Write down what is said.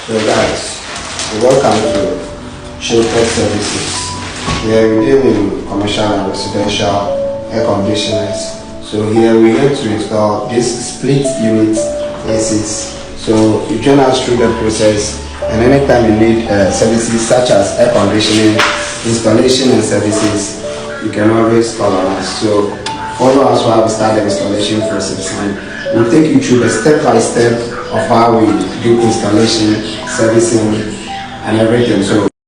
So guys, welcome to Showtech Services. Here we deal in commercial and residential air conditioners. So here we need to install this split unit ACs. So you join us through the process, and anytime you need services such as air conditioning, installation and services, you can always call on us. So follow us while we start the installation process, and we'll take you through the step-by-step of how we do installation, servicing, and everything. So